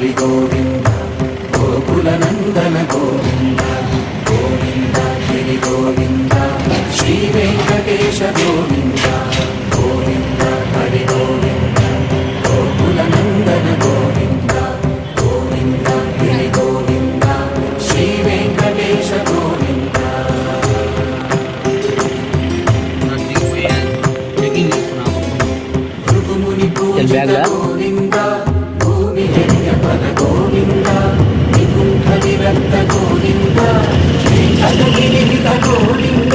హరి గోవింద గోకుల నందన గోవింద గోవింద గిరి గోవింద శ్రీ వెంకటేశ గోవింద గోవింద హరి గోవింద గోకుల నందన గోవింద గోవింద గిరి గోవింద శ్రీ వెంకటేశ గోవింద. భృగుముని పూజిత గోవింద భూమి యజ్ఞపద గోవింద నికుంఠ విరక్త గోవింద శ్రీ జగగిరిహిత గోవింద